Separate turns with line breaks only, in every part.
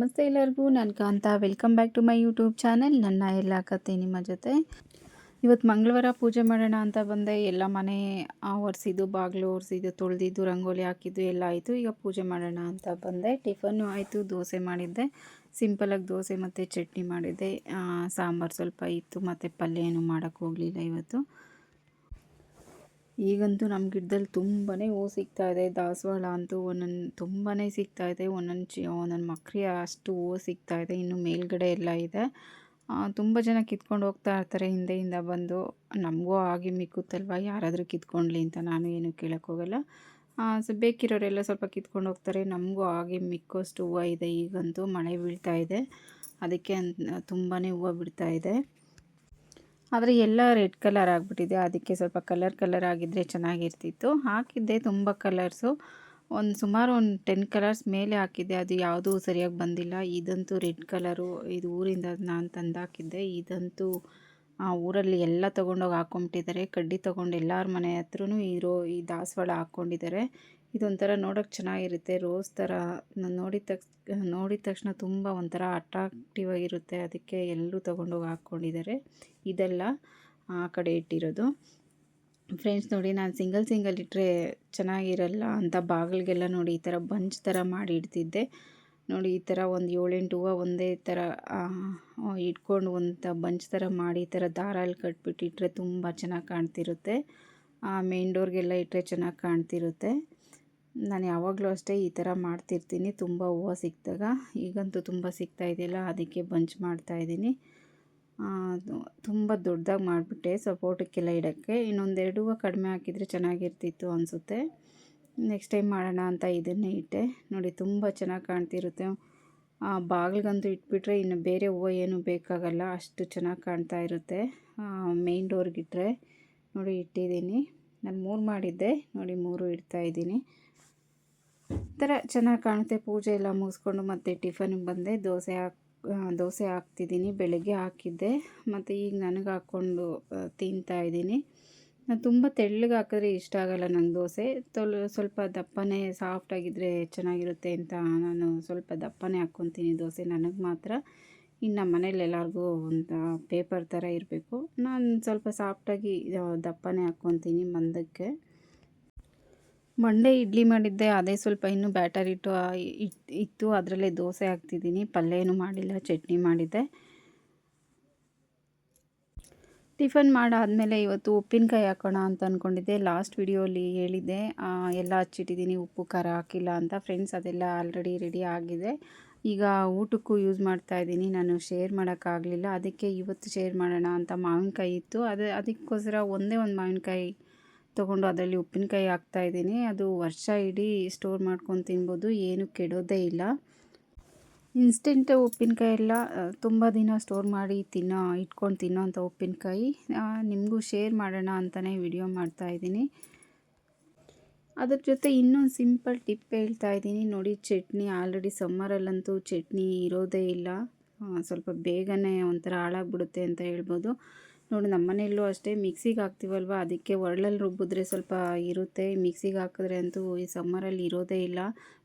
ನಮಸ್ತೆ ಎಲ್ಲರಿಗೂ, ನಾನು Kantha. Welcome back to my YouTube channel. ನನ್ನ ಎಲ್ಲ ಕತೆ ನಿಮ್ಮ ಜೊತೆ. ಇವತ್ತು ಮಂಗಳವಾರ ಪೂಜೆ ಮಾಡೋಣ ಅಂತ ಬಂದೆ. ಎಲ್ಲ ಮನೆ ಒರೆಸಿದ್ದು, ಬಾಗಿಲು ಒರೆಸಿದ್ದು, ತೊಳೆದಿದ್ದು, ರಂಗೋಲಿ ಹಾಕಿದ್ದು ಎಲ್ಲ ಆಯಿತು. ಈಗ ಪೂಜೆ ಮಾಡೋಣ ಅಂತ ಬಂದೆ. ಟಿಫನ್ನು ಆಯಿತು, ದೋಸೆ ಮಾಡಿದ್ದೆ. ಸಿಂಪಲಾಗಿ ದೋಸೆ ಮತ್ತು ಚಟ್ನಿ ಮಾಡಿದ್ದೆ. ಸಾಂಬಾರು ಸ್ವಲ್ಪ ಇತ್ತು, ಮತ್ತು ಪಲ್ಯ ಏನು ಮಾಡೋಕ್ಕೆ ಹೋಗಲಿಲ್ಲ ಇವತ್ತು. ಈಗಂತೂ ನಮ್ಮ ಗಿಡದಲ್ಲಿ ತುಂಬಾ ಹೂವು ಸಿಗ್ತಾಯಿದೆ. ದಾಸವಾಳ ಅಂತೂ ಒಂದೊಂದು ತುಂಬಾ ಸಿಗ್ತಾಯಿದೆ. ಒಂದೊಂದು ಮಕ್ರಿ ಅಷ್ಟು ಹೂವು ಸಿಗ್ತಾಯಿದೆ. ಇನ್ನು ಮೇಲ್ಗಡೆ ಎಲ್ಲ ಇದೆ. ತುಂಬ ಜನ ಕಿತ್ಕೊಂಡು ಹೋಗ್ತಾ ಇರ್ತಾರೆ ಹಿಂದೆಯಿಂದ ಬಂದು. ನಮಗೂ ಆಗಿ ಮಿಕ್ಕುತ್ತಲ್ವ, ಯಾರಾದರೂ ಕಿತ್ಕೊಳ್ಳಿ ಅಂತ ನಾನು ಏನು ಕೇಳೋಕ್ಕೋಗಲ್ಲ. ಬೇಕಿರೋರೆಲ್ಲ ಸ್ವಲ್ಪ ಕಿತ್ಕೊಂಡು ಹೋಗ್ತಾರೆ. ನಮಗೂ ಆಗಿ ಮಿಕ್ಕಷ್ಟು ಹೂವು ಇದೆ. ಈಗಂತೂ ಮಳೆ ಬೀಳ್ತಾ ಇದೆ, ಅದಕ್ಕೆ ತುಂಬಾ ಹೂವು ಬಿಡ್ತಾಯಿದೆ. ಆದರೆ ಎಲ್ಲ ರೆಡ್ ಕಲರ್ ಆಗಿಬಿಟ್ಟಿದೆ. ಅದಕ್ಕೆ ಸ್ವಲ್ಪ ಕಲರ್ ಆಗಿದ್ದರೆ ಚೆನ್ನಾಗಿರ್ತಿತ್ತು. ಹಾಕಿದ್ದೆ ತುಂಬ ಕಲರ್ಸು, ಸುಮಾರು ಒಂದು 10 ಕಲರ್ಸ್ ಮೇಲೆ ಹಾಕಿದ್ದೆ. ಅದು ಯಾವುದೂ ಸರಿಯಾಗಿ ಬಂದಿಲ್ಲ. ಇದಂತೂ ರೆಡ್ ಕಲರು, ಇದು ಊರಿಂದ ನಾನು ತಂದಾಕಿದ್ದೆ. ಇದಂತೂ ಊರಲ್ಲಿ ಎಲ್ಲ ತೊಗೊಂಡೋಗಿ ಹಾಕ್ಕೊಂಬಿಟ್ಟಿದ್ದಾರೆ. ಕಡ್ಡಿ ತೊಗೊಂಡು ಎಲ್ಲರ ಮನೆ ಹತ್ರನೂ ಈ ದಾಸವಾಳ ಹಾಕ್ಕೊಂಡಿದ್ದಾರೆ. ಇದೊಂಥರ ನೋಡೋಕ್ಕೆ ಚೆನ್ನಾಗಿರುತ್ತೆ. ರೋಸ್ ಥರ ನೋಡಿದ ತಕ್ಷಣ ತುಂಬ ಒಂಥರ ಅಟ್ರಾಕ್ಟಿವ್ ಆಗಿರುತ್ತೆ. ಅದಕ್ಕೆ ಎಲ್ಲರೂ ತೊಗೊಂಡೋಗಿ ಹಾಕ್ಕೊಂಡಿದ್ದಾರೆ. ಇದೆಲ್ಲ ಆ ಕಡೆ ಇಟ್ಟಿರೋದು. ಫ್ರೆಂಡ್ಸ್ ನೋಡಿ, ನಾನು ಸಿಂಗಲ್ ಇಟ್ಟರೆ ಚೆನ್ನಾಗಿರಲ್ಲ ಅಂತ ಬಾಗಿಲಿಗೆಲ್ಲ ನೋಡಿ ಈ ಥರ ಬಂಚ್ ಥರ ಮಾಡಿ ಇಡ್ತಿದ್ದೆ. ನೋಡಿ ಈ ಥರ ಒಂದು 7-8 ಹೂವು ಒಂದೇ ಥರ ಇಟ್ಕೊಂಡು ಒಂದು ಬಂಚ್ ಥರ ಮಾಡಿ ಈ ಥರ ದಾರಲ್ಲಿ ಕಟ್ಬಿಟ್ಟು ಇಟ್ಟರೆ ತುಂಬ ಚೆನ್ನಾಗಿ ಕಾಣ್ತಿರುತ್ತೆ. ಮೇನ್ ಡೋರ್ಗೆಲ್ಲ ಇಟ್ಟರೆ ಚೆನ್ನಾಗಿ ಕಾಣ್ತಿರುತ್ತೆ. ನಾನು ಯಾವಾಗಲೂ ಅಷ್ಟೇ ಈ ಥರ ಮಾಡ್ತಿರ್ತೀನಿ ತುಂಬ ಹೂವು ಸಿಕ್ಕಿದಾಗ. ಈಗಂತೂ ತುಂಬ ಸಿಗ್ತಾಯಿದೆಯಲ್ಲ, ಅದಕ್ಕೆ ಬಂಚ್ ಮಾಡ್ತಾಯಿದ್ದೀನಿ. ತುಂಬ ದೊಡ್ಡದಾಗಿ ಮಾಡಿಬಿಟ್ಟೆ ಸಪೋರ್ಟಕ್ಕೆಲ್ಲ ಇಡೋಕ್ಕೆ. ಇನ್ನೊಂದೆರಡು ಹೂವು ಕಡಿಮೆ ಹಾಕಿದರೆ ಚೆನ್ನಾಗಿರ್ತಿತ್ತು ಅನಿಸುತ್ತೆ. ನೆಕ್ಸ್ಟ್ ಟೈಮ್ ಮಾಡೋಣ ಅಂತ ಇದನ್ನೇ ಇಟ್ಟೆ. ನೋಡಿ ತುಂಬ ಚೆನ್ನಾಗಿ ಕಾಣ್ತಿರುತ್ತೆ. ಬಾಗಿಲಿಗಂತೂ ಇಟ್ಬಿಟ್ರೆ ಇನ್ನು ಬೇರೆ ಹೂವು ಏನು ಬೇಕಾಗಲ್ಲ, ಅಷ್ಟು ಚೆನ್ನಾಗಿ ಕಾಣ್ತಾ ಇರುತ್ತೆ. ಮೇನ್ ಡೋರ್ಗಿಟ್ರೆ ನೋಡಿ ಇಟ್ಟಿದ್ದೀನಿ. ನಾನು 3 ಮಾಡಿದ್ದೆ, ನೋಡಿ 3 ಇಡ್ತಾಯಿದ್ದೀನಿ. ಈ ಥರ ಚೆನ್ನಾಗಿ ಕಾಣುತ್ತೆ. ಪೂಜೆ ಎಲ್ಲ ಮುಗಿಸ್ಕೊಂಡು ಮತ್ತೆ ಟಿಫನ್ಗೆ ಬಂದೆ. ದೋಸೆ ಹಾಕ್ತಿದ್ದೀನಿ. ಬೆಳಗ್ಗೆ ಹಾಕಿದ್ದೆ, ಮತ್ತು ಈಗ ನನಗೆ ಹಾಕ್ಕೊಂಡು ತಿಂತಾಯಿದ್ದೀನಿ. ನಾನು ತುಂಬ ತೆಳ್ಳಗೆ ಹಾಕಿದ್ರೆ ಇಷ್ಟ ಆಗಲ್ಲ ನಂಗೆ ದೋಸೆ. ಸ್ವಲ್ಪ ದಪ್ಪನೇ ಸಾಫ್ಟಾಗಿದ್ದರೆ ಚೆನ್ನಾಗಿರುತ್ತೆ ಅಂತ ನಾನು ಸ್ವಲ್ಪ ದಪ್ಪನೇ ಹಾಕ್ಕೊತೀನಿ ದೋಸೆ ನನಗೆ ಮಾತ್ರ. ಇನ್ನು ನಮ್ಮ ಮನೇಲಿ ಎಲ್ಲರಿಗೂ ಒಂದು ಪೇಪರ್ ಥರ ಇರಬೇಕು. ನಾನು ಸ್ವಲ್ಪ ಸಾಫ್ಟಾಗಿ ದಪ್ಪನೇ ಹಾಕ್ಕೊತೀನಿ ಮಂದಕ್ಕೆ. ಮಂಡೇ ಇಡ್ಲಿ ಮಾಡಿದ್ದೆ, ಅದೇ ಸ್ವಲ್ಪ ಇನ್ನೂ ಬ್ಯಾಟರ್ ಇತ್ತು, ಅದರಲ್ಲೇ ದೋಸೆ ಹಾಕ್ತಿದ್ದೀನಿ. ಪಲ್ಯ ಏನೂ ಮಾಡಿಲ್ಲ, ಚಟ್ನಿ ಮಾಡಿದ್ದೆ. ಟಿಫನ್ ಮಾಡಾದಮೇಲೆ ಇವತ್ತು ಉಪ್ಪಿನಕಾಯಿ ಹಾಕೋಣ ಅಂತ ಅಂದ್ಕೊಂಡಿದ್ದೆ. ಲಾಸ್ಟ್ ವಿಡಿಯೋಲಿ ಹೇಳಿದ್ದೆ ಎಲ್ಲ ಹಚ್ಚಿಟ್ಟಿದ್ದೀನಿ, ಉಪ್ಪು ಖಾರ ಹಾಕಿಲ್ಲ ಅಂತ. ಫ್ರೆಂಡ್ಸ್ ಅದೆಲ್ಲ ಆಲ್ರೆಡಿ ರೆಡಿ ಆಗಿದೆ. ಈಗ ಊಟಕ್ಕೂ ಯೂಸ್ ಮಾಡ್ತಾಯಿದ್ದೀನಿ. ನಾನು ಶೇರ್ ಮಾಡೋಕ್ಕಾಗಲಿಲ್ಲ, ಅದಕ್ಕೆ ಇವತ್ತು ಶೇರ್ ಮಾಡೋಣ ಅಂತ. ಮಾವಿನಕಾಯಿ ಇತ್ತು, ಅದಕ್ಕೋಸ್ಕರ ಒಂದೇ ಒಂದು ಮಾವಿನಕಾಯಿ ತೊಗೊಂಡು ಅದರಲ್ಲಿ ಉಪ್ಪಿನಕಾಯಿ ಹಾಕ್ತಾಯಿದ್ದೀನಿ. ಅದು ವರ್ಷ ಇಡೀ ಸ್ಟೋರ್ ಮಾಡ್ಕೊಂಡು ತಿನ್ಬೋದು, ಏನು ಕೆಡೋದೇ ಇಲ್ಲ. ಇನ್ಸ್ಟೆಂಟ್ ಉಪ್ಪಿನಕಾಯಿ ಎಲ್ಲ ತುಂಬ ದಿನ ಸ್ಟೋರ್ ಮಾಡಿ ಇಟ್ಕೊಂಡು ತಿನ್ನೋ ಅಂಥ ಉಪ್ಪಿನಕಾಯಿ ನಿಮಗೂ ಶೇರ್ ಮಾಡೋಣ ಅಂತಲೇ ವಿಡಿಯೋ ಮಾಡ್ತಾಯಿದ್ದೀನಿ. ಅದ್ರ ಜೊತೆ ಇನ್ನೊಂದು ಸಿಂಪಲ್ ಟಿಪ್ ಹೇಳ್ತಾಯಿದ್ದೀನಿ ನೋಡಿ. ಚಟ್ನಿ ಆಲ್ರೆಡಿ ಸಮ್ಮರಲ್ಲಂತೂ ಚಟ್ನಿ ಇರೋದೇ ಇಲ್ಲ, ಸ್ವಲ್ಪ ಬೇಗನೆ ಒಂಥರ ಹಾಳಾಗ್ಬಿಡುತ್ತೆ ಅಂತ ಹೇಳ್ಬೋದು. ನೋಡಿ ನಮ್ಮ ಮನೆಯಲ್ಲೂ ಅಷ್ಟೇ ಮಿಕ್ಸಿಗೆ ಹಾಕ್ತೀವಲ್ವ, ಅದಕ್ಕೆ ಒರಳಲ್ಲಿ ರುಬ್ಬಿದ್ರೆ ಸ್ವಲ್ಪ ಇರುತ್ತೆ. ಮಿಕ್ಸಿಗೆ ಹಾಕಿದ್ರೆ ಅಂತೂ ಈ ಸಮ್ಮರಲ್ಲಿ ಇರೋದೇ ಇಲ್ಲ.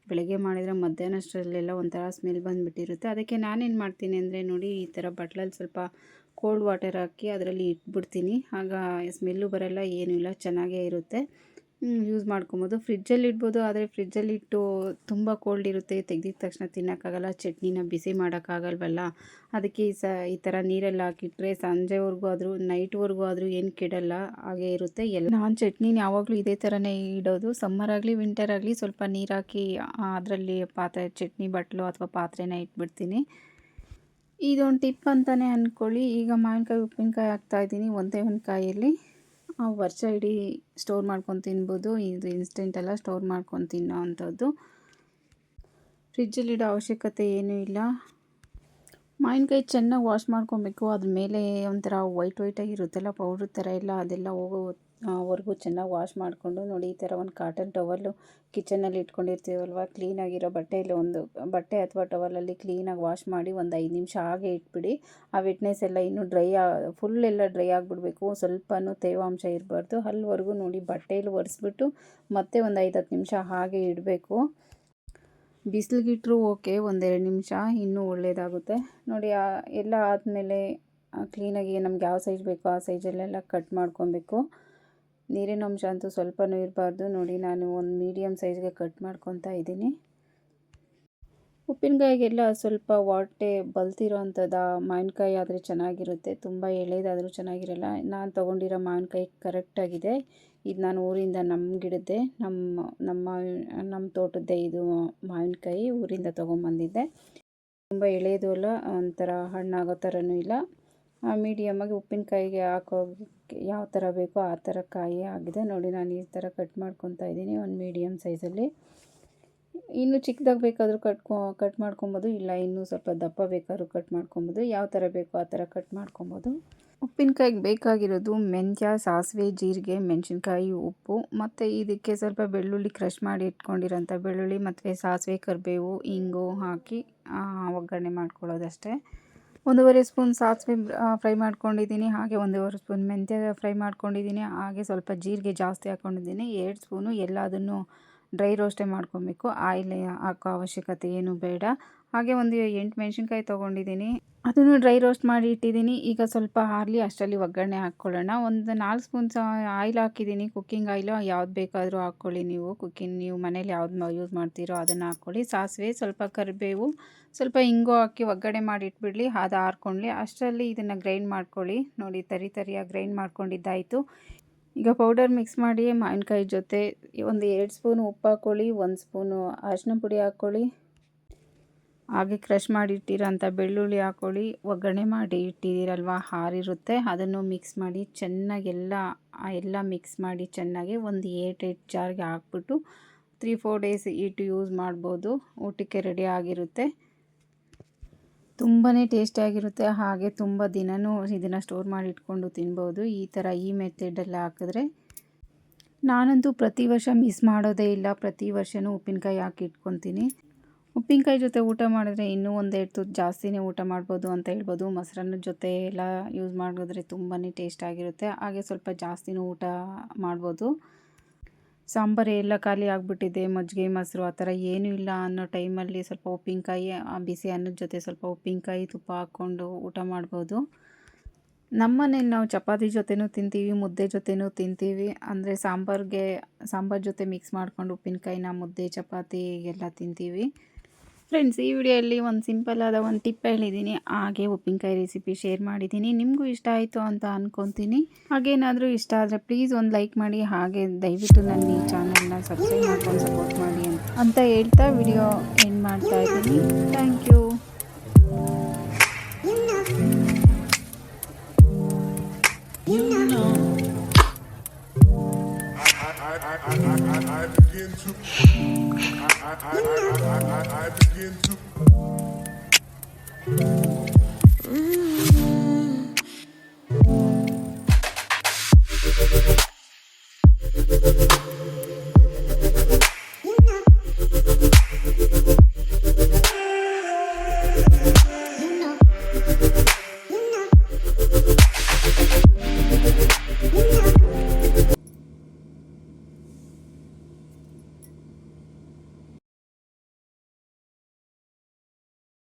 ಬೆಳಗ್ಗೆ ಮಾಡಿದರೆ ಮಧ್ಯಾಹ್ನ ಅಷ್ಟರಲ್ಲೆಲ್ಲ ಒಂಥರ ಸ್ಮೆಲ್ ಬಂದುಬಿಟ್ಟಿರುತ್ತೆ. ಅದಕ್ಕೆ ನಾನೇನು ಮಾಡ್ತೀನಿ ಅಂದರೆ ನೋಡಿ, ಈ ಥರ ಬಟ್ಲಲ್ಲಿ ಸ್ವಲ್ಪ ಕೋಲ್ಡ್ ವಾಟರ್ ಹಾಕಿ ಅದರಲ್ಲಿ ಇಟ್ಬಿಡ್ತೀನಿ. ಆಗ ಸ್ಮೆಲ್ಲು ಬರೋಲ್ಲ, ಏನೂ ಇಲ್ಲ, ಚೆನ್ನಾಗೇ ಇರುತ್ತೆ. ಯೂಸ್ ಮಾಡ್ಕೊಬೋದು. ಫ್ರಿಜ್ಜಲ್ಲಿ ಇಡ್ಬೋದು, ಆದರೆ ಫ್ರಿಜ್ಜಲ್ಲಿಟ್ಟು ತುಂಬ ಕೋಲ್ಡ್ ಇರುತ್ತೆ, ತೆಗೆದಿದ ತಕ್ಷಣ ತಿನ್ನೋಕ್ಕಾಗಲ್ಲ. ಚಟ್ನಿನ ಬಿಸಿ ಮಾಡೋಕ್ಕಾಗಲ್ವಲ್ಲ, ಅದಕ್ಕೆ ಈ ಥರ ನೀರಲ್ಲಿ ಹಾಕಿಟ್ರೆ ಸಂಜೆವರೆಗೂ ಆದರೂ ನೈಟ್ವರೆಗೂ ಆದರೂ ಏನು ಕೆಡಲ್ಲ, ಹಾಗೇ ಇರುತ್ತೆ. ನಾನು ಚಟ್ನಿನ ಯಾವಾಗಲೂ ಇದೇ ಥರನೇ ಇಡೋದು. ಸಮ್ಮರ್ ಆಗಲಿ ವಿಂಟರ್ ಆಗಲಿ ಸ್ವಲ್ಪ ನೀರು ಹಾಕಿ ಅದರಲ್ಲಿ ಚಟ್ನಿ ಬಟ್ಲು ಅಥವಾ ಪಾತ್ರೆನ ಇಟ್ಬಿಡ್ತೀನಿ. ಇದೊಂದು ಟಿಪ್ ಅಂತಲೇ ಅಂದ್ಕೊಳ್ಳಿ. ಈಗ ಮಾವಿನಕಾಯಿ ಉಪ್ಪಿನಕಾಯಿ ಹಾಕ್ತಾಯಿದ್ದೀನಿ ಒಂದೇ ಒಂದು ಕಾಯಲ್ಲಿ. ವರ್ಷ ಇಡೀ ಸ್ಟೋರ್ ಮಾಡ್ಕೊಂಡು ತಿನ್ಬೋದು. ಇದು ಇನ್ಸ್ಟೆಂಟ್ ಎಲ್ಲ ಸ್ಟೋರ್ ಮಾಡ್ಕೊಂಡು ತಿನ್ನೋ ಅಂಥದ್ದು. ಫ್ರಿಜ್ಜಲ್ಲಿಡೋ ಅವಶ್ಯಕತೆ ಏನೂ ಇಲ್ಲ. ಮಾವಿನಕಾಯಿ ಚೆನ್ನಾಗಿ ವಾಶ್ ಮಾಡ್ಕೊಬೇಕು. ಅದ್ರ ಮೇಲೆ ಒಂಥರ ವೈಟಾಗಿರುತ್ತಲ್ಲ, ಪೌಡ್ರ್ ಥರ ಎಲ್ಲ, ಅದೆಲ್ಲ ಹೋಗೋವರೆಗೂ ಚೆನ್ನಾಗಿ ವಾಶ್ ಮಾಡಿಕೊಂಡು ನೋಡಿ, ಈ ಥರ ಒಂದು ಕಾಟನ್ ಟವಲ್ಲು ಕಿಚನಲ್ಲಿ ಇಟ್ಕೊಂಡಿರ್ತೀವಲ್ವ, ಕ್ಲೀನಾಗಿರೋ ಒಂದು ಬಟ್ಟೆ ಅಥವಾ ಟವಲಲ್ಲಿ ಕ್ಲೀನಾಗಿ ವಾಶ್ ಮಾಡಿ ಒಂದು 5 ನಿಮಿಷ ಹಾಗೆ ಇಟ್ಬಿಡಿ. ಆ ವೆಟ್ನೆಸ್ ಎಲ್ಲ ಇನ್ನೂ ಫುಲ್ ಎಲ್ಲ ಡ್ರೈ ಆಗಿಬಿಡ್ಬೇಕು, ಸ್ವಲ್ಪನೂ ತೇವಾಂಶ ಇರಬಾರ್ದು. ಅಲ್ಲಿವರೆಗೂ ನೋಡಿ ಬಟ್ಟೆಯಲ್ಲಿ ಒರೆಸ್ಬಿಟ್ಟು ಮತ್ತೆ ಒಂದು 5-10 ನಿಮಿಷ ಹಾಗೆ ಇಡಬೇಕು. ಬಿಸಿಲಿಗಿಟ್ರೂ ಓಕೆ, ಒಂದೆರಡು ನಿಮಿಷ ಇನ್ನೂ ಒಳ್ಳೆಯದಾಗುತ್ತೆ ನೋಡಿ. ಎಲ್ಲ ಆದಮೇಲೆ ಕ್ಲೀನಾಗಿ ನಮ್ಗೆ ಯಾವ ಸೈಜ್ ಬೇಕೋ ಆ ಸೈಜಲ್ಲೆಲ್ಲ ಕಟ್ ಮಾಡ್ಕೊಬೇಕು. ನೀರಿನ ಅಂಶ ಅಂತೂ ಸ್ವಲ್ಪನೂ ಇರಬಾರ್ದು ನೋಡಿ. ನಾನು ಒಂದು ಮೀಡಿಯಮ್ ಸೈಜ್ಗೆ ಕಟ್ ಮಾಡ್ಕೊತಾ ಇದ್ದೀನಿ. ಉಪ್ಪಿನಕಾಯಿಗೆಲ್ಲ ಸ್ವಲ್ಪ ವಾಟೆ ಬಲ್ತಿರೋ ಅಂಥದ್ದು ಮಾವಿನಕಾಯಿ ಆದರೆ ಚೆನ್ನಾಗಿರುತ್ತೆ, ತುಂಬ ಎಳೆದಾದರೂ ಚೆನ್ನಾಗಿರಲ್ಲ. ನಾನು ತೊಗೊಂಡಿರೋ ಮಾವಿನಕಾಯಿ ಕರೆಕ್ಟಾಗಿದೆ. ಇದು ನಾನು ಊರಿಂದ ನಮ್ಮ ಗಿಡದ್ದೇ, ನಮ್ಮ ತೋಟದ್ದೇ ಇದು ಮಾವಿನಕಾಯಿ, ಊರಿಂದ ತೊಗೊಂಬಂದಿದ್ದೆ. ತುಂಬ ಎಳೆಯದು ಅಲ್ಲ, ಒಂಥರ ಹಣ್ಣಾಗೋ ಥರನೂ ಇಲ್ಲ. ಮೀಡಿಯಮಾಗಿ ಉಪ್ಪಿನಕಾಯಿಗೆ ಹಾಕೋಕ್ಕೆ ಯಾವ ಥರ ಬೇಕೋ ಆ ಥರ ಕಾಯಿ ಆಗಿದೆ ನೋಡಿ. ನಾನು ಈ ಥರ ಕಟ್ ಮಾಡ್ಕೊತಾ ಇದ್ದೀನಿ ಒಂದು ಮೀಡಿಯಮ್ ಸೈಜಲ್ಲಿ. ಇನ್ನೂ ಚಿಕ್ಕದಾಗಿ ಬೇಕಾದರೂ ಕಟ್ ಮಾಡ್ಕೊಬೋದು, ಇಲ್ಲ ಇನ್ನೂ ಸ್ವಲ್ಪ ದಪ್ಪ ಬೇಕಾದ್ರೂ ಕಟ್ ಮಾಡ್ಕೊಬೋದು. ಯಾವ ಥರ ಬೇಕೋ ಆ ಥರ ಕಟ್ ಮಾಡ್ಕೊಬೋದು. ಉಪ್ಪಿನಕಾಯಿಗೆ ಬೇಕಾಗಿರೋದು ಮೆಂತ್ಯ, ಸಾಸಿವೆ, ಜೀರಿಗೆ, ಮೆಣಸಿನ್ಕಾಯಿ, ಉಪ್ಪು ಮತ್ತು ಇದಕ್ಕೆ ಸ್ವಲ್ಪ ಬೆಳ್ಳುಳ್ಳಿ, ಕ್ರಷ್ ಮಾಡಿ ಇಟ್ಕೊಂಡಿರೋಂಥ ಬೆಳ್ಳುಳ್ಳಿ ಮತ್ತು ಸಾಸಿವೆ, ಕರಿಬೇವು, ಇಂಗು ಹಾಕಿ ಒಗ್ಗರಣೆ ಮಾಡ್ಕೊಳ್ಳೋದಷ್ಟೇ. 1.5 ಸ್ಪೂನ್ ಸಾಸಿವೆ ಫ್ರೈ ಮಾಡ್ಕೊಂಡಿದ್ದೀನಿ, ಹಾಗೆ 1.5 ಸ್ಪೂನ್ ಮೆಂತ್ಯ ಫ್ರೈ ಮಾಡ್ಕೊಂಡಿದ್ದೀನಿ, ಹಾಗೆ ಸ್ವಲ್ಪ ಜೀರಿಗೆ ಜಾಸ್ತಿ ಹಾಕ್ಕೊಂಡಿದ್ದೀನಿ. 2 ಸ್ಪೂನು ಎಲ್ಲದನ್ನು ಡ್ರೈ ರೋಸ್ಟೇ ಮಾಡ್ಕೊಬೇಕು, ಆಯಿಲ್ ಹಾಕೋ ಅವಶ್ಯಕತೆ ಏನೂ ಬೇಡ. ಹಾಗೆ ಒಂದು 8 ಮೆಣಸಿನ್ಕಾಯಿ ತೊಗೊಂಡಿದ್ದೀನಿ, ಅದನ್ನು ಡ್ರೈ ರೋಸ್ಟ್ ಮಾಡಿ ಇಟ್ಟಿದ್ದೀನಿ. ಈಗ ಸ್ವಲ್ಪ ಆರಲಿ ಅಷ್ಟರಲ್ಲಿ ಒಗ್ಗರಣೆ ಹಾಕ್ಕೊಳ್ಳೋಣ. ಒಂದು 4 ಸ್ಪೂನ್ ಆಯಿಲ್ ಹಾಕಿದ್ದೀನಿ, ಕುಕ್ಕಿಂಗ್ ಆಯಿಲು ಯಾವ್ದು ಬೇಕಾದರೂ ಹಾಕ್ಕೊಳ್ಳಿ ನೀವು. ನೀವು ಮನೇಲಿ ಯಾವ್ದು ಯೂಸ್ ಮಾಡ್ತೀರೋ ಅದನ್ನು ಹಾಕ್ಕೊಳ್ಳಿ. ಸಾಸಿವೆ, ಸ್ವಲ್ಪ ಕರಿಬೇವು, ಸ್ವಲ್ಪ ಇಂಗು ಹಾಕಿ ಒಗ್ಗರಣೆ ಮಾಡಿ ಇಟ್ಬಿಡಲಿ, ಅದು ಆರ್ಕೊಳ್ಳಿ. ಅಷ್ಟರಲ್ಲಿ ಇದನ್ನು ಗ್ರೈಂಡ್ ಮಾಡ್ಕೊಳ್ಳಿ ನೋಡಿ. ತರಿಯಾಗಿ ಗ್ರೈಂಡ್ ಮಾಡ್ಕೊಂಡಿದ್ದಾಯಿತು. ಈಗ ಪೌಡರ್ ಮಿಕ್ಸ್ ಮಾಡಿ ಮಾವಿನಕಾಯಿ ಜೊತೆ ಒಂದು 2 ಸ್ಪೂನು ಉಪ್ಪು ಹಾಕ್ಕೊಳ್ಳಿ, 1 ಸ್ಪೂನು ಅರಿಶಿನ ಪುಡಿ ಹಾಕ್ಕೊಳ್ಳಿ, ಹಾಗೆ ಕ್ರಷ್ ಮಾಡಿ ಇಟ್ಟಿರೋಂಥ ಬೆಳ್ಳುಳ್ಳಿ ಹಾಕ್ಕೊಳ್ಳಿ. ಒಗ್ಗರಣೆ ಮಾಡಿ ಇಟ್ಟಿದ್ದೀರಲ್ವ, ಹಾರಿರುತ್ತೆ, ಅದನ್ನು ಮಿಕ್ಸ್ ಮಾಡಿ ಚೆನ್ನಾಗಿ ಎಲ್ಲ ಮಿಕ್ಸ್ ಮಾಡಿ ಚೆನ್ನಾಗಿ ಒಂದು 8 ಜಾರ್ಗೆ ಹಾಕ್ಬಿಟ್ಟು 3-4 ಡೇಸ್ ಇಟ್ಟು ಯೂಸ್ ಮಾಡ್ಬೋದು. ಊಟಕ್ಕೆ ರೆಡಿ ಆಗಿರುತ್ತೆ. ತುಂಬಾ ಟೇಸ್ಟಿಯಾಗಿರುತ್ತೆ, ಹಾಗೆ ತುಂಬ ದಿನವೂ ಇದನ್ನು ಸ್ಟೋರ್ ಮಾಡಿ ಇಟ್ಕೊಂಡು ತಿನ್ಬೋದು ಈ ಥರ ಈ ಮೆಥಡಲ್ಲಿ ಹಾಕಿದ್ರೆ. ನಾನಂತೂ ಪ್ರತಿ ವರ್ಷ ಮಿಸ್ ಮಾಡೋದೇ ಇಲ್ಲ, ಪ್ರತಿ ವರ್ಷವೂ ಉಪ್ಪಿನಕಾಯಿ ಹಾಕಿ ಇಟ್ಕೊತೀನಿ. ಉಪ್ಪಿನಕಾಯಿ ಜೊತೆ ಊಟ ಮಾಡಿದ್ರೆ ಇನ್ನೂ 1-2 ತುತ್ತು ಜಾಸ್ತಿನೇ ಊಟ ಮಾಡ್ಬೋದು ಅಂತ ಹೇಳ್ಬೋದು. ಮೊಸರನ್ನ ಜೊತೆ ಎಲ್ಲ ಯೂಸ್ ಮಾಡಿದ್ರೆ ತುಂಬಾ ಟೇಸ್ಟಾಗಿರುತ್ತೆ, ಹಾಗೆ ಸ್ವಲ್ಪ ಜಾಸ್ತಿನೂ ಊಟ ಮಾಡ್ಬೋದು. ಸಾಂಬಾರು ಎಲ್ಲ ಖಾಲಿ ಆಗಿಬಿಟ್ಟಿದೆ, ಮಜ್ಜಿಗೆ, ಮೊಸರು ಆ ಥರ ಏನೂ ಇಲ್ಲ ಅನ್ನೋ ಟೈಮಲ್ಲಿ ಸ್ವಲ್ಪ ಉಪ್ಪಿನಕಾಯಿ, ಬಿಸಿ ಅನ್ನದ ಜೊತೆ ಸ್ವಲ್ಪ ಉಪ್ಪಿನಕಾಯಿ, ತುಪ್ಪ ಹಾಕ್ಕೊಂಡು ಊಟ ಮಾಡ್ಬೋದು. ನಮ್ಮನೇಲಿ ನಾವು ಚಪಾತಿ ಜೊತೆನೂ ತಿಂತೀವಿ, ಮುದ್ದೆ ಜೊತೆನೂ ತಿಂತೀವಿ. ಅಂದರೆ ಸಾಂಬಾರು ಜೊತೆ ಮಿಕ್ಸ್ ಮಾಡ್ಕೊಂಡು ಉಪ್ಪಿನಕಾಯಿನ ಮುದ್ದೆ, ಚಪಾತಿ ಎಲ್ಲ ತಿಂತೀವಿ. ಫ್ರೆಂಡ್ಸ್, ಈ ವಿಡಿಯೋಯಲ್ಲಿ ಒಂದು ಸಿಂಪಲ್ ಆದ ಒಂದು ಟಿಪ್ ಹೇಳಿದ್ದೀನಿ, ಹಾಗೆ ಉಪ್ಪಿನಕಾಯಿ ರೆಸಿಪಿ ಶೇರ್ ಮಾಡಿದ್ದೀನಿ. ನಿಮಗೂ ಇಷ್ಟ ಆಯಿತು ಅಂತ ಅಂದ್ಕೊತೀನಿ. ಹಾಗೇನಾದರೂ ಇಷ್ಟ ಆದರೆ ಪ್ಲೀಸ್ ಒಂದು ಲೈಕ್ ಮಾಡಿ, ಹಾಗೆ ದಯವಿಟ್ಟು ನನ್ನ ಈ ಚಾನಲ್ನ ಸಬ್ಸ್ಕ್ರೈಬ್ ಮಾಡ್ಕೊಂಡು ಸಪೋರ್ಟ್ ಮಾಡಿ ಅಂತ ಹೇಳ್ತಾ ವಿಡಿಯೋ ಎಂಡ್ ಮಾಡ್ತಾ ಇದ್ದೀನಿ. Thank you. I begin to